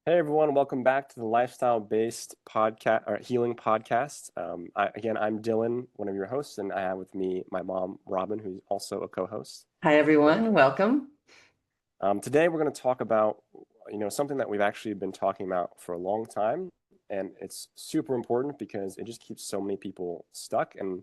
Hey everyone, welcome back to the lifestyle-based podcast or healing podcast. I'm Dylan, one of your hosts, and I have with me my mom, Robin, who's also a co-host. Hi, everyone. And Welcome. today we're going to talk about, something that we've actually been talking about for a long time, and it's super important because it just keeps so many people stuck. And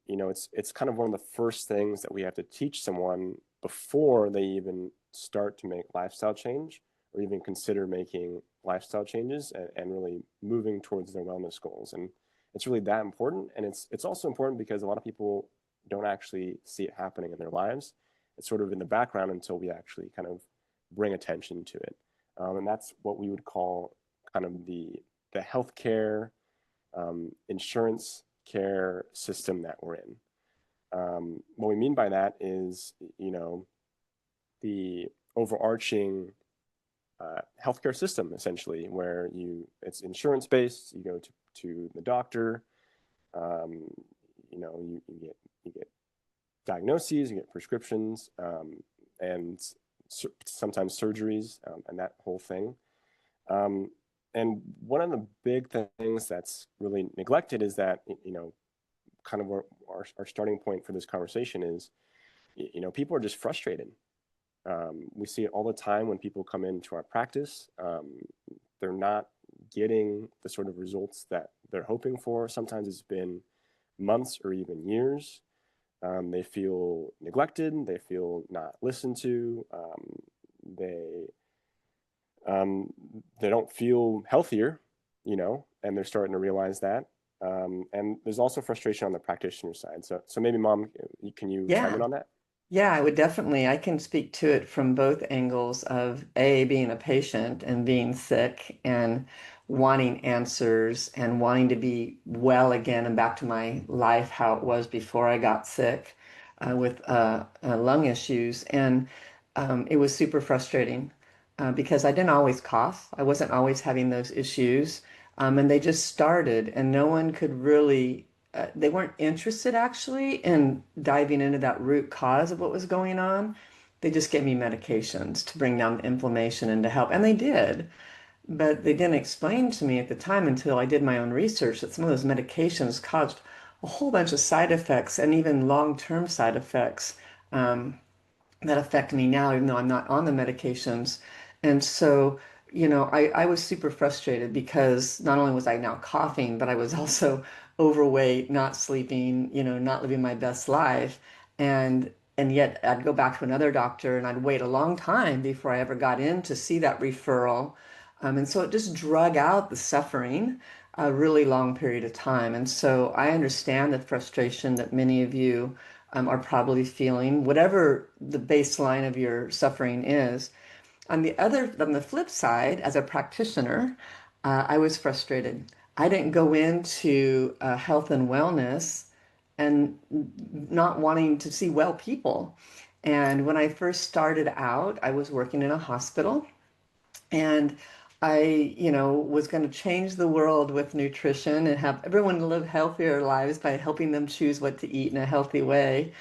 it's kind of one of the first things that we have to teach someone before they even start to make lifestyle change or even consider making lifestyle changes and really moving towards their wellness goals. And it's really that important. And it's also important because a lot of people don't actually see it happening in their lives. It's sort of in the background until we actually kind of bring attention to it. And that's what we would call kind of the healthcare insurance care system that we're in. What we mean by that is, the overarching healthcare system, essentially, where it's insurance based. You go to the doctor, um, you get diagnoses, you get prescriptions, and sometimes surgeries, and that whole thing. Um, and one of the big things that's really neglected is that, kind of where our starting point for this conversation is, people are just frustrated. We see it all the time when people come into our practice. They're not getting the sort of results that they're hoping for. Sometimes it's been months or even years. They feel neglected. They feel not listened to. They um, they don't feel healthier, and they're starting to realize that. And there's also frustration on the practitioner side. So maybe, Mom, can you chime in Yeah, on that? yeah, I would definitely. I can speak to it from both angles of A, being a patient and being sick and wanting answers and wanting to be well again and back to my life how it was before I got sick with lung issues. And it was super frustrating because I didn't always cough. I wasn't always having those issues. And they just started, and no one could really they weren't interested actually in diving into that root cause of what was going on. They just gave me medications to bring down the inflammation and to help. And they did, but they didn't explain to me at the time until I did my own research that some of those medications caused a whole bunch of side effects and even long-term side effects that affect me now, even though I'm not on the medications. And so, I was super frustrated because not only was I now coughing, but I was also overweight, not sleeping, not living my best life. And yet I'd go back to another doctor and I'd wait a long time before I ever got in to see that referral. And so it just drug out the suffering a really long period of time. And so I understand the frustration that many of you are probably feeling, whatever the baseline of your suffering is. On the flip side, as a practitioner, I was frustrated. I didn't go into health and wellness and not wanting to see well people. And when I first started out, I was working in a hospital and I was going to change the world with nutrition and have everyone live healthier lives by helping them choose what to eat in a healthy way.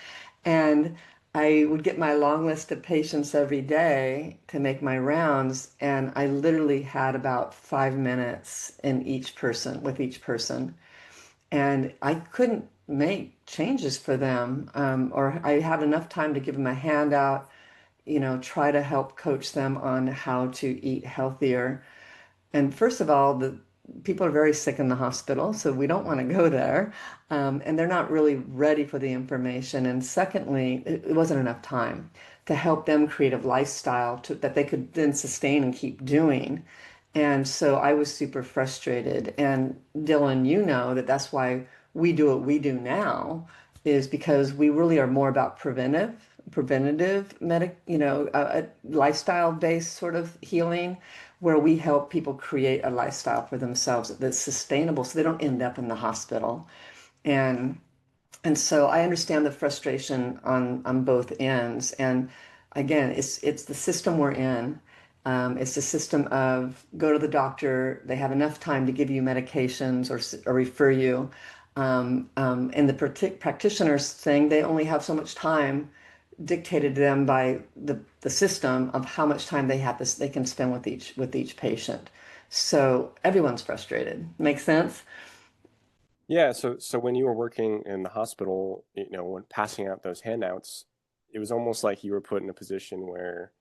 And I would get my long list of patients every day to make my rounds, and I literally had about 5 minutes with each person. And I couldn't make changes for them, or I had enough time to give them a handout, try to help coach them on how to eat healthier. And first of all, the people are very sick in the hospital, so we don't want to go there. And they're not really ready for the information. And secondly, it wasn't enough time to help them create a lifestyle that they could then sustain and keep doing. And so I was super frustrated. And Dylan, you know that that's why we do what we do now, is because we really are more about preventative lifestyle-based sort of healing, where we help people create a lifestyle for themselves that's sustainable so they don't end up in the hospital. And and so I understand the frustration on both ends. And again, it's the system we're in. It's the system of go to the doctor. They have enough time to give you medications or refer you. And the practitioners saying they only have so much time dictated to them by the system of how much time they can spend with each patient. So everyone's frustrated. Make sense? Yeah, so when you were working in the hospital, when passing out those handouts, it was almost like you were put in a position where,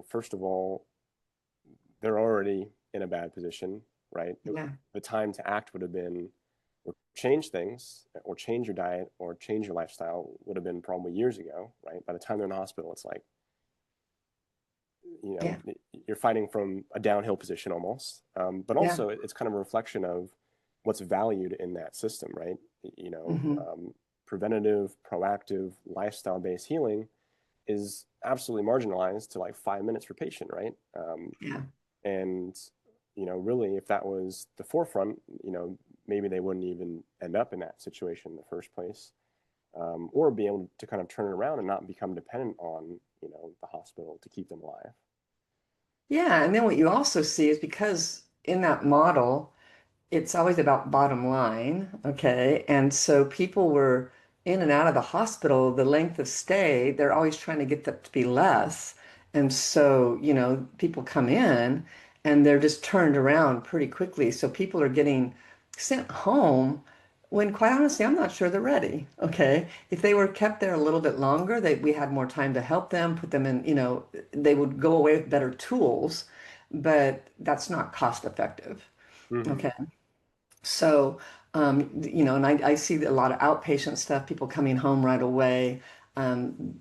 first of all, they're already in a bad position, right? Yeah. The time to act would have been, or change things, or change your diet, or change your lifestyle would have been probably years ago, right? By the time they're in the hospital, it's like, you Yeah. know, you're fighting from a downhill position almost. But Yeah. also, it's kind of a reflection of what's valued in that system, right? You know, Hmm. preventative, proactive, lifestyle-based healing is absolutely marginalized to like 5 minutes per patient, right? Yeah. And really, if that was the forefront, maybe they wouldn't even end up in that situation in the first place, or be able to kind of turn it around and not become dependent on the hospital to keep them alive. Yeah. And then what you also see is because in that model, it's always about bottom line, okay? And so people were in and out of the hospital, the length of stay, they're always trying to get that to be less. And so, people come in and they're just turned around pretty quickly. So people are getting sent home when quite honestly, I'm not sure they're ready. Okay. If they were kept there a little bit longer, we had more time to help them, put them in, they would go away with better tools, but that's not cost effective. Mm-hmm. Okay. So, and I see a lot of outpatient stuff, people coming home right away.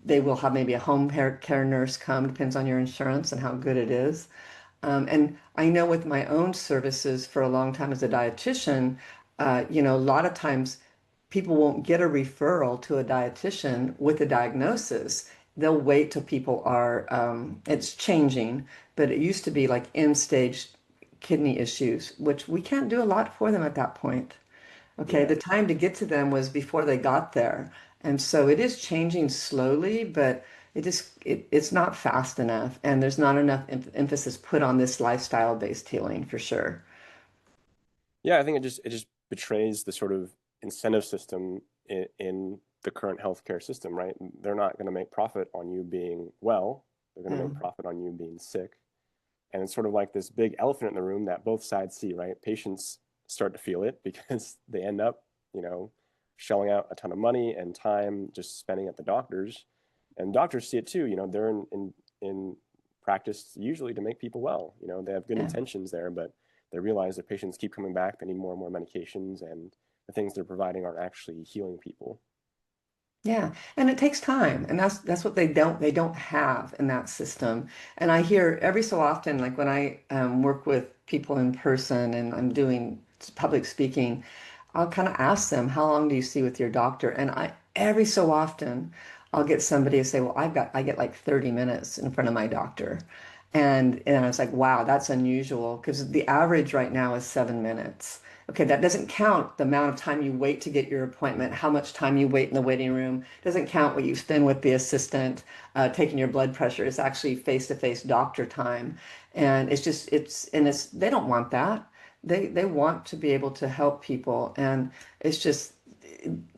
They will have maybe a home care nurse come, depends on your insurance and how good it is. And I know with my own services for a long time as a dietitian, a lot of times people won't get a referral to a dietitian with a diagnosis. They'll wait till people are, it's changing, but it used to be like end stage kidney issues, which we can't do a lot for them at that point. Okay, Yeah. the time to get to them was before they got there. And so it is changing slowly, but it's not fast enough, and there's not enough emphasis put on this lifestyle-based healing for sure. Yeah, I think it just betrays the sort of incentive system in the current healthcare system, right? They're not going to make profit on you being well. They're going to make Um, profit on you being sick. And it's sort of like this big elephant in the room that both sides see, right? Patients start to feel it because they end up, you know, shelling out a ton of money and time just spending at the doctors. And doctors see it too. They're in practice usually to make people well. They have good yeah. intentions there, but they realize that patients keep coming back. They need more and more medications, and the things they're providing aren't actually healing people. Yeah, and it takes time, and that's what they don't have in that system. And I hear every so often, like when I work with people in person and I'm doing public speaking, I'll kind of ask them, "How long do you see with your doctor?" And I every so often I'll get somebody to say, "Well, I get like 30 minutes in front of my doctor," and I was like, "Wow, that's unusual," because the average right now is 7 minutes. Okay, that doesn't count the amount of time you wait to get your appointment, how much time you wait in the waiting room. Doesn't count what you spend with the assistant, taking your blood pressure. It's actually face-to-face doctor time. And they don't want that. They want to be able to help people. And it's just,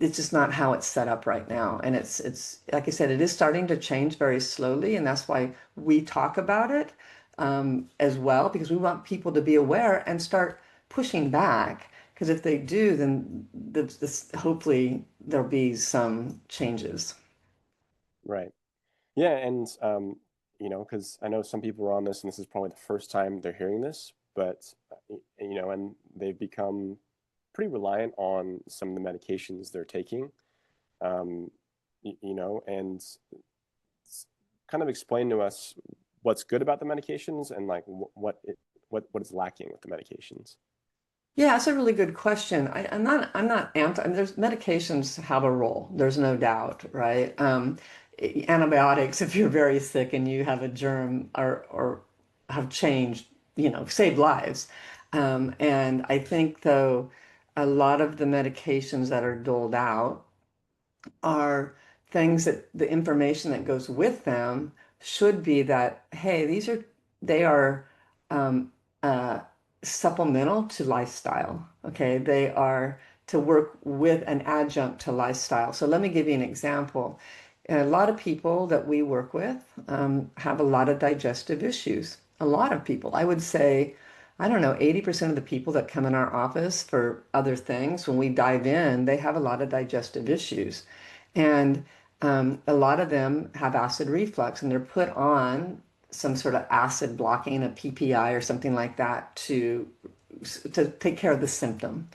it's just not how it's set up right now. And it's like I said, it is starting to change very slowly. And that's why we talk about it as well, because we want people to be aware and start pushing back. Because if they do, then hopefully there'll be some changes. Right. Yeah, and because I know some people are on this, and this is probably the first time they're hearing this, but and they've become pretty reliant on some of the medications they're taking, um, and kind of explain to us what's good about the medications and like what is lacking with the medications. Yeah, that's a really good question. I'm not anti, I mean, there's medications have a role. There's no doubt, right? Antibiotics, if you're very sick and you have a germ or have changed, saved lives. And I think though, a lot of the medications that are doled out are things that the information that goes with them should be that, hey, they are um, uh, supplemental to lifestyle. Okay, they are to work with an adjunct to lifestyle. So let me give you an example. A lot of people that we work with have a lot of digestive issues. A lot of people. I would say, I don't know, 80% of the people that come in our office for other things, when we dive in, they have a lot of digestive issues. And a lot of them have acid reflux and they're put on some sort of acid blocking, a PPI or something like that to take care of the symptom.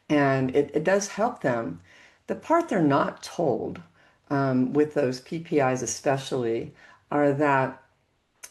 And it does help them. The part they're not told with those PPIs especially are that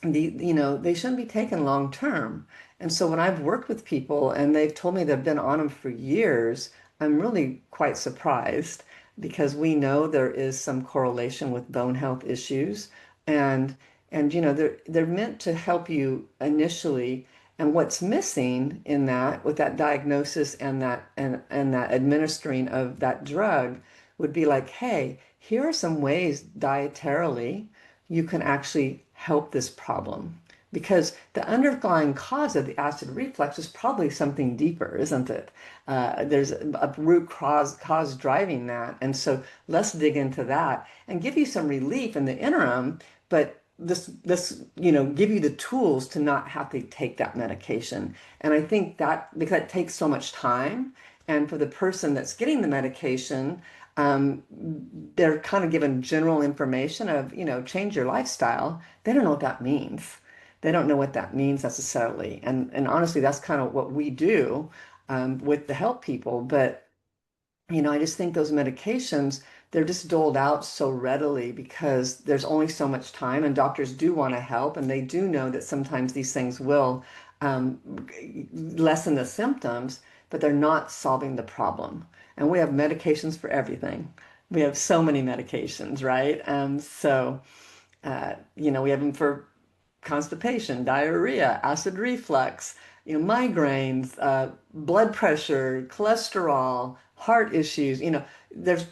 they shouldn't be taken long term. And so when I've worked with people and they've told me they've been on them for years, I'm really quite surprised because we know there is some correlation with bone health issues. And they're meant to help you initially. And what's missing in that with that diagnosis and that administering of that drug would be like, hey, here are some ways dietarily you can actually help this problem. Because the underlying cause of the acid reflux is probably something deeper, isn't it? There's a root cause driving that. And so let's dig into that and give you some relief in the interim, but this give you the tools to not have to take that medication. And I think that because it takes so much time, and for the person that's getting the medication, um, they're kind of given general information of, change your lifestyle. They don't know what that means. They don't know what that means necessarily. And honestly, that's kind of what we do with the help people. But I just think those medications, they're just doled out so readily because there's only so much time, and doctors do want to help, and they do know that sometimes these things will um, lessen the symptoms, but they're not solving the problem. And we have medications for everything. We have so many medications, right? We have them for constipation, diarrhea, acid reflux, migraines, blood pressure, cholesterol, heart issues. There's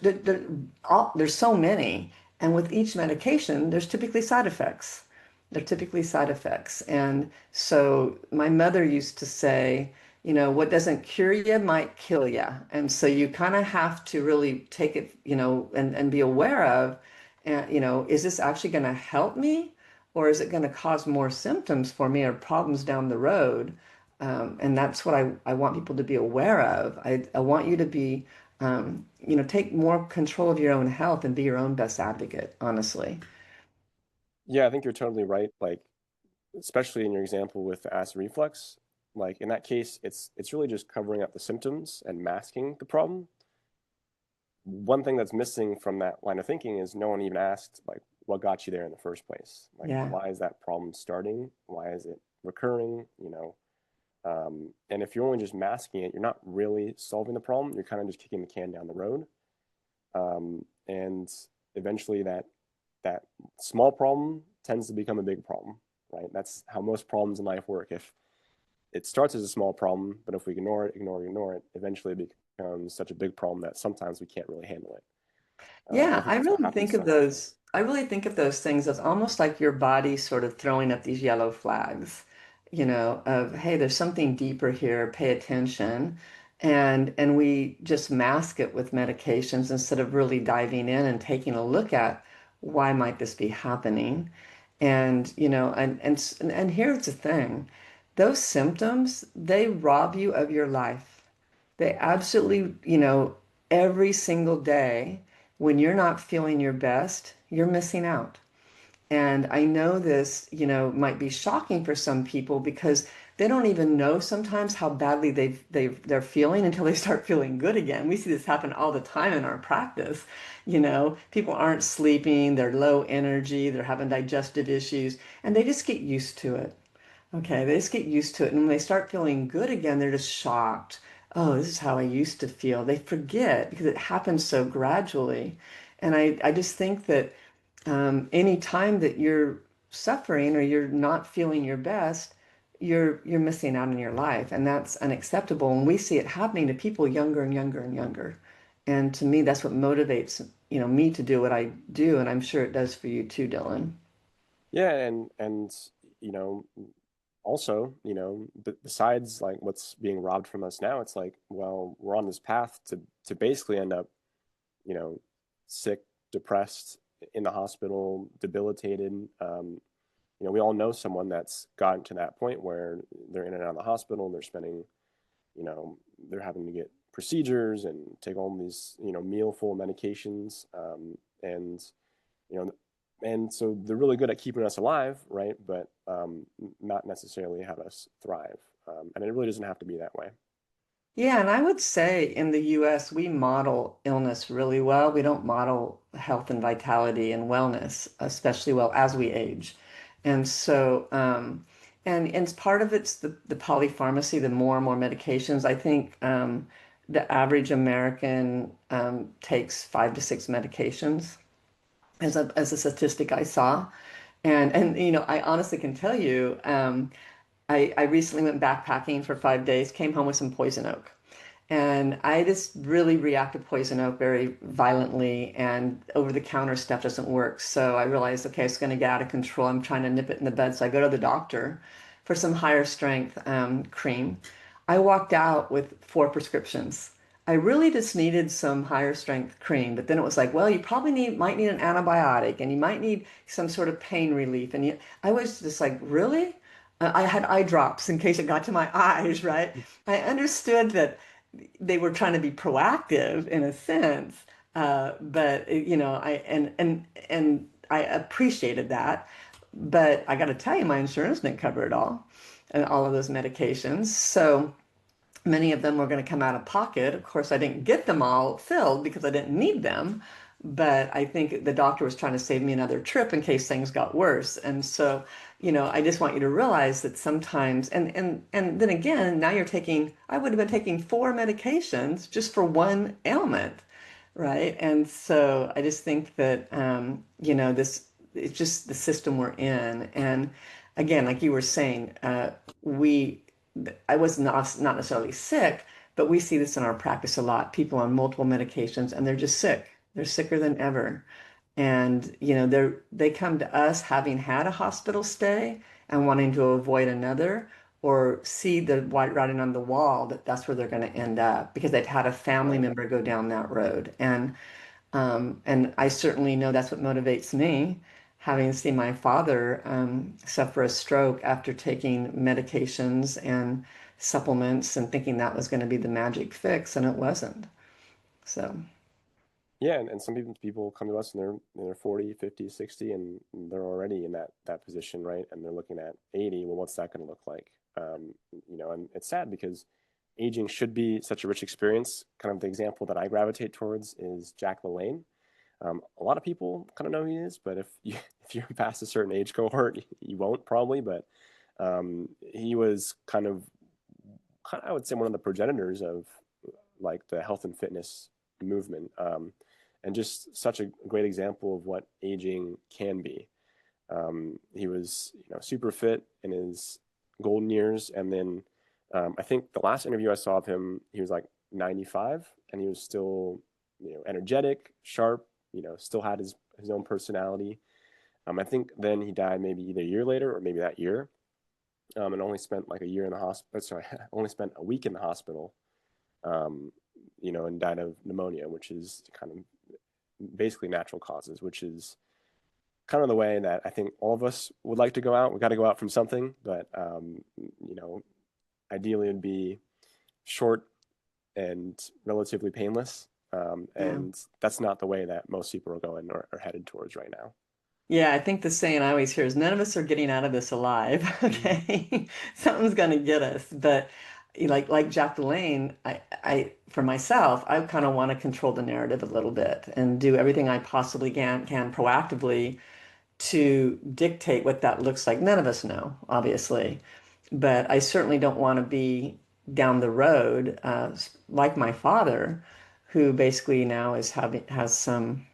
so many, and with each medication, there's typically side effects. They're typically side effects, and so my mother used to say, what doesn't cure you might kill you, and so you kind of have to really take it, and be aware of, and is this actually going to help me? Or is it going to cause more symptoms for me or problems down the road? And that's what I want people to be aware of. I want you to be, take more control of your own health and be your own best advocate, honestly. Yeah, I think you're totally right. Like, especially in your example with the acid reflux, like in that case, it's really just covering up the symptoms and masking the problem. One thing that's missing from that line of thinking is no one even asked like what got you there in the first place. Like, Yeah. why is that problem starting? Why is it recurring? And if you're only just masking it, you're not really solving the problem. You're kind of just kicking the can down the road. And eventually that small problem tends to become a big problem, right? That's how most problems in life work. If it starts as a small problem, but if we ignore it, eventually it becomes such a big problem that sometimes we can't really handle it. I Yeah, think that's what happens so often. I really think of those things as almost like your body sort of throwing up these yellow flags, of, hey, there's something deeper here, pay attention. And we just mask it with medications instead of really diving in and taking a look at why might this be happening. And here's the thing, those symptoms, they rob you of your life. They absolutely, every single day when you're not feeling your best, you're missing out. And I know this, might be shocking for some people because they don't even know sometimes how badly they're feeling until they start feeling good again. We see this happen all the time in our practice. People aren't sleeping, they're low energy, they're having digestive issues, and they just get used to it. Okay, they just get used to it. And when they start feeling good again, they're just shocked. Oh, this is how I used to feel. They forget because it happens so gradually. And I just think that any time that you're suffering or you're not feeling your best, you're missing out on your life. And that's unacceptable. And we see it happening to people younger and younger and younger. And to me, that's what motivates, me to do what I do. And I'm sure it does for you too, Dylan. Yeah, and you know, also, besides like what's being robbed from us now, it's like, well, we're on this path to basically end up, you know, sick, depressed, in the hospital, debilitated. We all know someone that's gotten to that point where they're in and out of the hospital, and they're spending, you know, they're having to get procedures and take all these, meal full medications, and you know, and so they're really good at keeping us alive, right? But not necessarily have us thrive. And it really doesn't have to be that way. Yeah, and I would say in the US, we model illness really well. We don't model health and vitality and wellness, especially well as we age. And so, and part of it's the polypharmacy, the more and more medications. I think the average American takes 5 to 6 medications as a statistic I saw. And I honestly can tell you, I recently went backpacking for 5 days, came home with some poison oak. And I just really react to poison oak very violently, and over-the-counter stuff doesn't work. So I realized, okay, it's going to get out of control. I'm trying to nip it in the bud. So I go to the doctor for some higher strength cream. I walked out with 4 prescriptions. I really just needed some higher strength cream, but then it was like, well, you probably might need an antibiotic, and you might need some sort of pain relief. And I was just like, really? I had eye drops in case it got to my eyes, right? I understood that they were trying to be proactive in a sense, but I I appreciated that. But I got to tell you, my insurance didn't cover it all, and all of those medications. So many of them were going to come out of pocket. Of course, I didn't get them all filled because I didn't need them. But I think the doctor was trying to save me another trip in case things got worse. And so, I just want you to realize that sometimes, and then again, now I would have been taking 4 medications just for one ailment, right? And so I just think that, it's just the system we're in. And again, like you were saying, we I was not necessarily sick, but we see this in our practice a lot. People on multiple medications and they're just sick. They're sicker than ever. And they come to us having had a hospital stay and wanting to avoid another, or see the white writing on the wall that that's where they're going to end up because they've had a family Right. member go down that road. And I certainly know that's what motivates me, having seen my father suffer a stroke after taking medications and supplements and thinking that was going to be the magic fix, and it wasn't. So, Yeah, and some people come to us and they're 40, 50, 60, and they're already in that position, right? And they're looking at 80. Well, what's that going to look like? And it's sad because aging should be such a rich experience. Kind of the example that I gravitate towards is Jack LaLanne. A lot of people kind of know who he is, but if you if you're past a certain age cohort, you won't probably. But he was I would say, one of the progenitors of like the health and fitness movement, and just such a great example of what aging can be. He was, super fit in his golden years, and then I think the last interview I saw of him, he was like 95, and he was still, energetic, sharp, still had his own personality. I think then he died maybe either a year later or maybe that year, and only spent like a year in the hospital. Sorry, only spent a week in the hospital, um, and died of pneumonia, which is kind of basically natural causes, which is kind of the way that I think all of us would like to go out. We got to go out from something, but ideally it'd be short and relatively painless. yeah. And that's not the way that most people are going or headed towards right now. Yeah, I think the saying I always hear is none of us are getting out of this alive. Mhm. Okay. Something's gonna get us. But like Jack LaLanne, I for myself, I kind of want to control the narrative a little bit and do everything I possibly can proactively to dictate what that looks like. None of us know, obviously. But I certainly don't want to be down the road, like my father, who basically now has some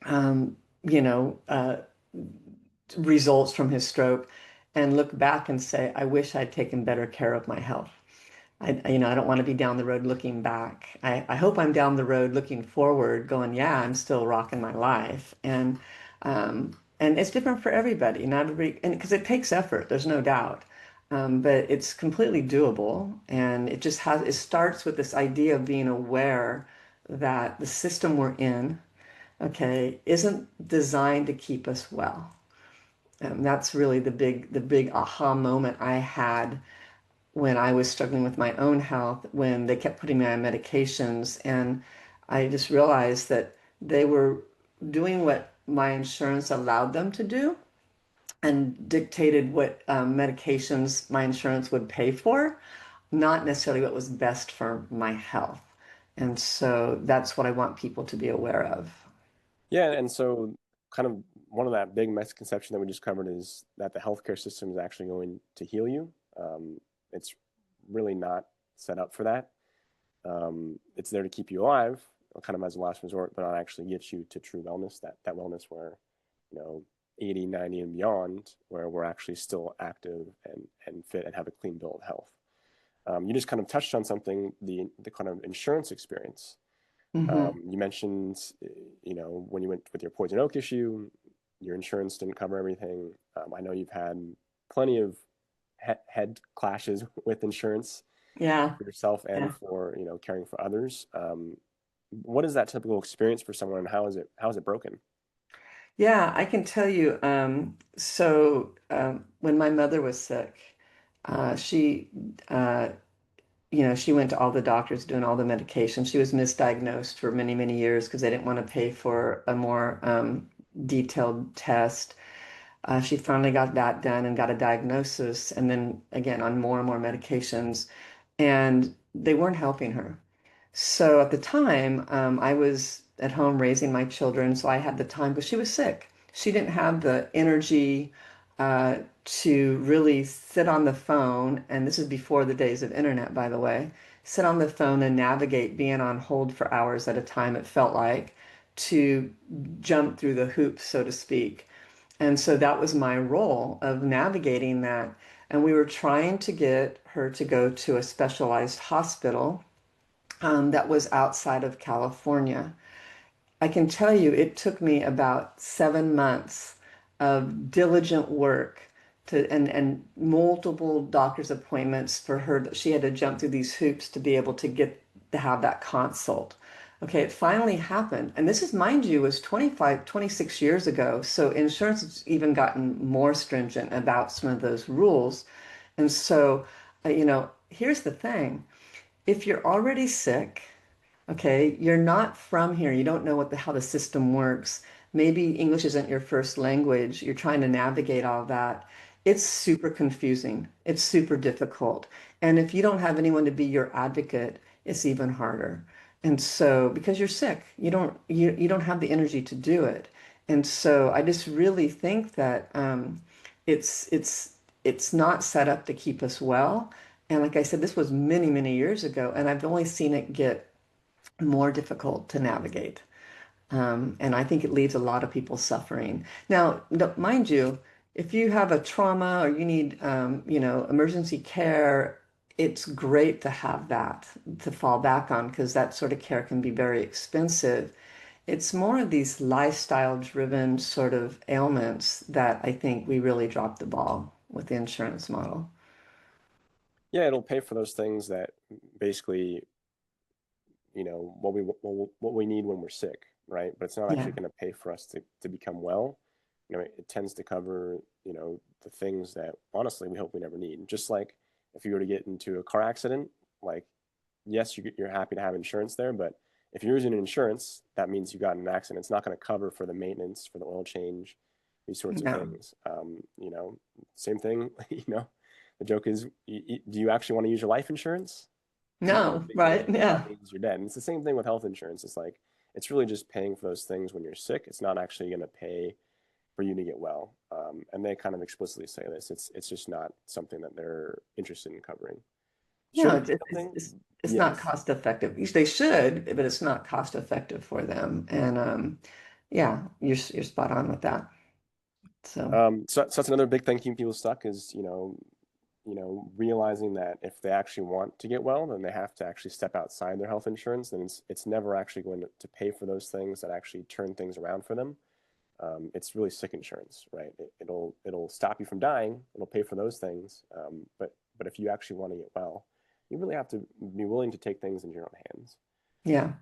um, you know, uh, results from his stroke, and look back and say, I wish I'd taken better care of my health. I don't want to be down the road looking back. I hope I'm down the road looking forward, going, yeah, I'm still rocking my life. And it's different for everybody. Not every, and because it takes effort, there's no doubt. but it's completely doable. And it starts with this idea of being aware that the system we're in, okay, isn't designed to keep us well. That's really the big aha moment I had when I was struggling with my own health, when they kept putting me on medications. And I just realized that they were doing what my insurance allowed them to do and dictated what medications my insurance would pay for, not necessarily what was best for my health. And so that's what I want people to be aware of. Yeah, and so kind of one of that big misconception that we just covered is that the healthcare system is actually going to heal you. It's really not set up for that. It's there to keep you alive, kind of as a last resort, but not actually get you to true wellness, that wellness where, you know, 80, 90 and beyond, where we're actually still active and fit and have a clean bill of health. You just kind of touched on something, the kind of insurance experience. Hmm. You mentioned, when you went with your poison oak issue, your insurance didn't cover everything. I know you've had plenty of head clashes with insurance Yeah. for yourself and Yeah. for caring for others. What is that typical experience for someone, and how is it broken? Yeah, I can tell you. When my mother was sick, she, uh, she went to all the doctors doing all the medication. She was misdiagnosed for many, many years because they didn't want to pay for a more detailed test. She finally got that done and got a diagnosis, and then again on more and more medications, and they weren't helping her. So at the time, I was at home raising my children, so I had the time because she was sick. She didn't have the energy to really sit on the phone, and this is before the days of internet, by the way, sit on the phone and navigate being on hold for hours at a time, it felt like, to jump through the hoops, so to speak. And so that was my role of navigating that. And we were trying to get her to go to a specialized hospital that was outside of California. I can tell you it took me about 7 months of diligent work and multiple doctor's appointments for her. She had to jump through these hoops to be able to get to have that consult. Okay, it finally happened. And this is, mind you, was 25, 26 years ago. So insurance has even gotten more stringent about some of those rules. And so, here's the thing. If you're already sick, okay, you're not from here. You don't know how the system works. Maybe English isn't your first language. You're trying to navigate all that. It's super confusing. It's super difficult. And if you don't have anyone to be your advocate, it's even harder. And so because you're sick, you don't have the energy to do it. And so I just really think that it's it's it's not set up to keep us well. And like I said, this was many, many years ago, and I've only seen it get more difficult to navigate. And I think it leaves a lot of people suffering. Now, mind you, if you have a trauma or you need, emergency care, it's great to have that to fall back on because that sort of care can be very expensive. It's more of these lifestyle-driven sort of ailments that I think we really dropped the ball with the insurance model. Yeah, it'll pay for those things that basically, what we need when we're sick, right? But it's not Yeah. actually going to pay for us to become well. It tends to cover, the things that honestly we hope we never need. Just like if you were to get into a car accident, like, yes, you're happy to have insurance there, but if you're using insurance, that means you got in an accident. It's not going to cover for the maintenance, for the oil change, these sorts of No. things. Same thing. The joke is, do you actually want to use your life insurance? No, No, because right? that Yeah. means you're dead. And it's the same thing with health insurance. It's like it's really just paying for those things when you're sick. It's not actually going to pay for you to get well. And they kind of explicitly say this. It's just not something that they're interested in covering. No, Should it be it's, something? it's not Yes. cost effective. They should, but it's not cost effective for them. And yeah, you're spot on with that. So So that's another big thing keeping people stuck is, realizing that if they actually want to get well, then they have to actually step outside their health insurance. And it's never actually going to pay for those things that actually turn things around for them. it's really sick insurance, right? It'll stop you from dying. It'll pay for those things. But if you actually want to get well, you really have to be willing to take things into your own hands. Yeah.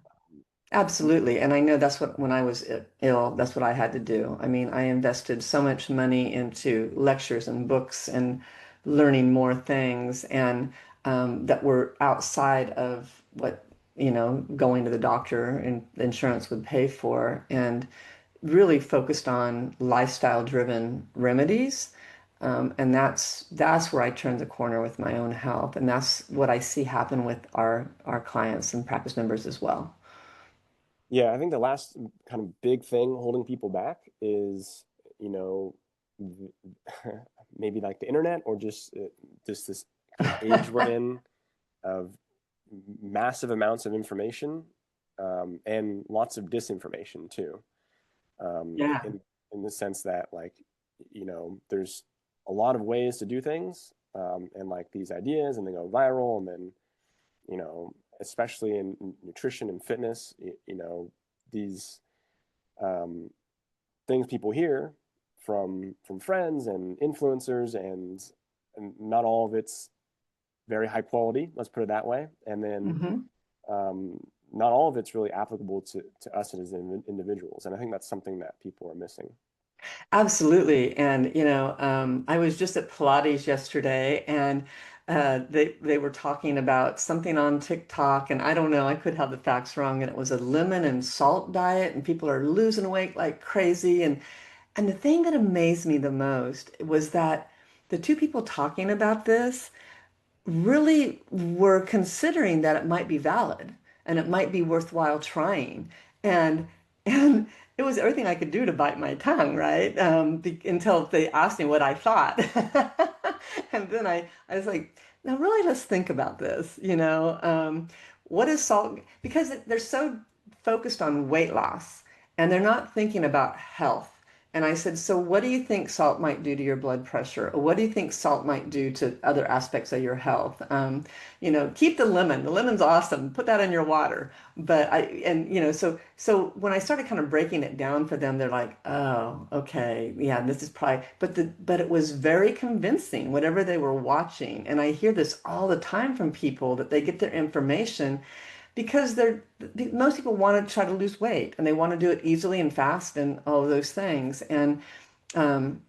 Absolutely. And I know that's what, when I was ill, that's what I had to do. I mean, I invested so much money into lectures and books and learning more things and that were outside of what, going to the doctor and insurance would pay for, and really focused on lifestyle driven remedies. And that's where I turned the corner with my own health. And that's what I see happen with our clients and practice members as well. Yeah, I think the last kind of big thing holding people back is, you know, maybe like the internet or just this kind of age we're in of massive amounts of information, and lots of disinformation too. Um, Yeah. in in the sense that like, there's a lot of ways to do things, and like these ideas, and they go viral, and then especially in nutrition and fitness, these um, things people hear from friends and influencers, and not all of it's very high quality. Let's put it that way. And then Hmm. um, not all of it's really applicable to us as individuals. And I think that's something that people are missing. Absolutely. And, I was just at Pilates yesterday and they were talking about something on TikTok, and I don't know, I could have the facts wrong, and it was a lemon and salt diet and people are losing weight like crazy. And the thing that amazed me the most was that the two people talking about this really were considering that it might be valid and it might be worthwhile trying. And and it was everything I could do to bite my tongue, right? Until they asked me what I thought. And then I was like, now really let's think about this, what is salt? Because they're so focused on weight loss and they're not thinking about health. And I said, so what do you think salt might do to your blood pressure? Or what do you think salt might do to other aspects of your health? Keep the lemon. The lemon's awesome. Put that in your water. So when I started kind of breaking it down for them, they're like, oh, okay, yeah, this is probably, but it was very convincing, whatever they were watching. And I hear this all the time from people that they get their information because most people want to try to lose weight and they want to do it easily and fast and all of those things. And um,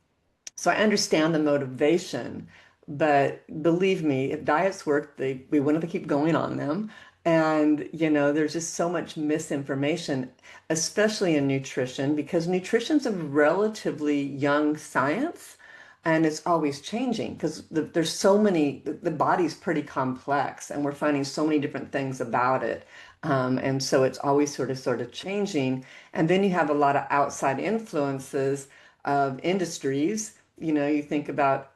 so I understand the motivation, but believe me, if diets work, we wouldn't have to keep going on them. And there's just so much misinformation, especially in nutrition, because nutrition's a relatively young science and it's always changing because there's so many, the body's pretty complex and we're finding so many different things about it. And so it's always sort of changing. And then you have a lot of outside influences of industries. You think about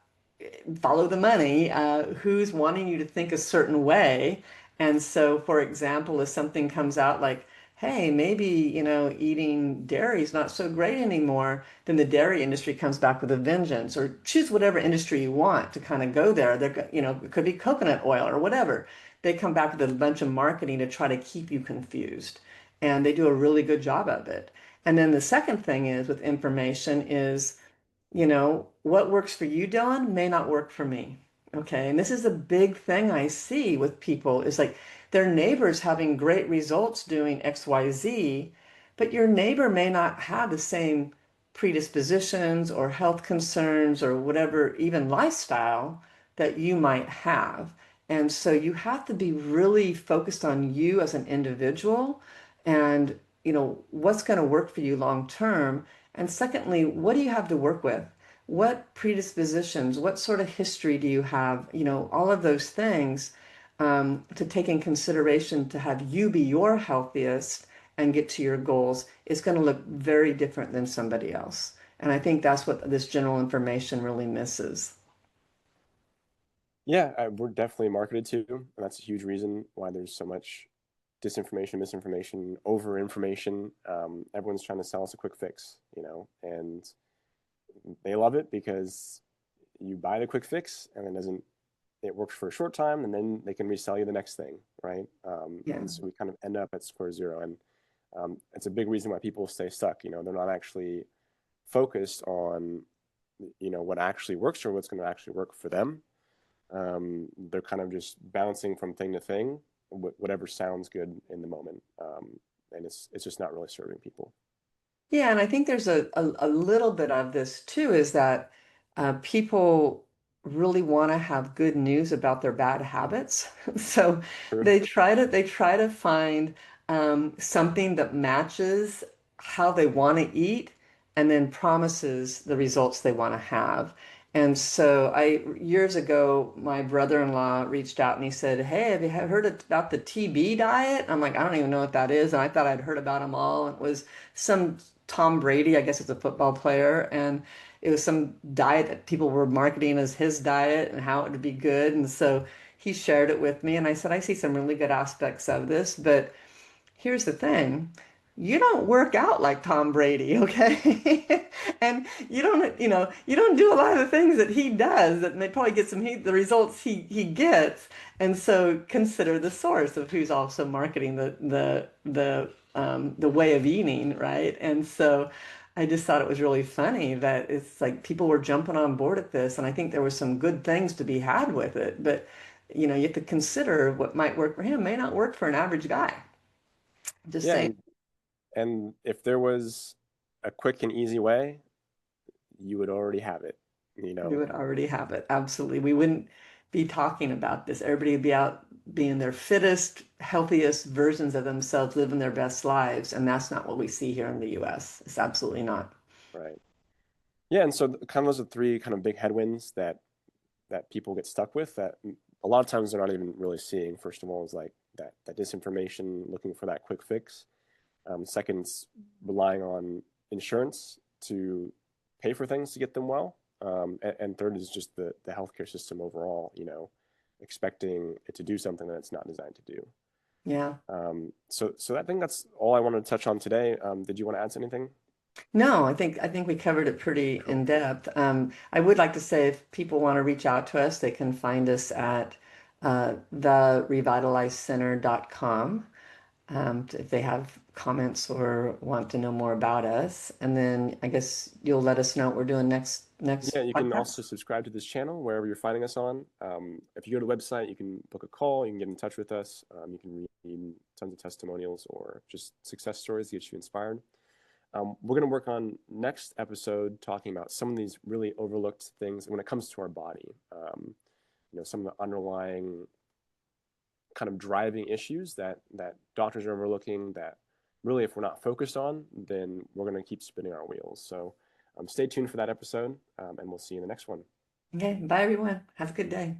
follow the money, who's wanting you to think a certain way. And so, for example, if something comes out like, hey, maybe, eating dairy is not so great anymore, then the dairy industry comes back with a vengeance, or choose whatever industry you want to kind of go there. It could be coconut oil or whatever. They come back with a bunch of marketing to try to keep you confused. And they do a really good job of it. And then the second thing is with information is, what works for you, Dylan, may not work for me. Okay. And this is a big thing I see with people is like their neighbors having great results doing XYZ, but your neighbor may not have the same predispositions or health concerns or whatever, even lifestyle that you might have. And so you have to be really focused on you as an individual and, what's going to work for you long term. And secondly, what do you have to work with? What predispositions, what sort of history do you have? All of those things to take in consideration to have you be your healthiest and get to your goals is going to look very different than somebody else. And I think that's what this general information really misses. Yeah, we're definitely marketed to, and that's a huge reason why there's so much disinformation, misinformation, over information. Everyone's trying to sell us a quick fix, and they love it because you buy the quick fix and it works for a short time, and then they can resell you the next thing, right? Yeah. And so we kind of end up at square zero, and it's a big reason why people stay stuck. They're not actually focused on, what actually works or what's going to actually work for them. They're kind of just bouncing from thing to thing, whatever sounds good in the moment. And it's just not really serving people. Yeah, and I think there's a little bit of this too, is that people really want to have good news about their bad habits. So True. they try to find something that matches how they want to eat and then promises the results they want to have. And so years ago, my brother-in-law reached out and he said, "Hey, have you heard about the TB diet?" I'm like, "I don't even know what that is." And I thought I'd heard about them all. It was some Tom Brady, I guess it's a football player, and it was some diet that people were marketing as his diet and how it would be good. And so he shared it with me, and I said, I see some really good aspects of this, but here's the thing. You don't work out like Tom Brady, okay? And you don't do a lot of the things that he does that may probably get the results he gets. And so consider the source of who's also marketing the way of eating, right? And so I just thought it was really funny that it's like people were jumping on board at this, and I think there was some good things to be had with it, but you have to consider what might work for him may not work for an average guy. Just Yeah, saying, and if there was a quick and easy way, you would already have it, you we know. would already have it. Absolutely. We wouldn't be talking about this. Everybody would be out being their fittest, healthiest versions of themselves, living their best lives. And that's not what we see here in the US. It's absolutely not. Right. Yeah, and so kind of those are three kind of big headwinds that people get stuck with that a lot of times they're not even really seeing. First of all, is like that disinformation, looking for that quick fix. Second, relying on insurance to pay for things to get them well. And third is just the healthcare system overall, expecting it to do something that it's not designed to do. Yeah. So I think that's all I wanted to touch on today. Did you want to add anything? No, I think we covered it pretty in Cool. depth. I would like to say if people want to reach out to us, they can find us at therevitalizedcenter.com. If they have comments or want to know more about us. And then I guess you'll let us know what we're doing next Yeah, you can also podcast. subscribe to this channel wherever you're finding us on. If you go to the website, you can book a call, you can get in touch with us, you can read tons of testimonials or just success stories to get you inspired. We're going to work on next episode talking about some of these really overlooked things when it comes to our body. Some of the underlying kind of driving issues that doctors are overlooking that really, if we're not focused on, then we're going to keep spinning our wheels. So stay tuned for that episode, and we'll see you in the next one. Okay, bye everyone. Have a good day.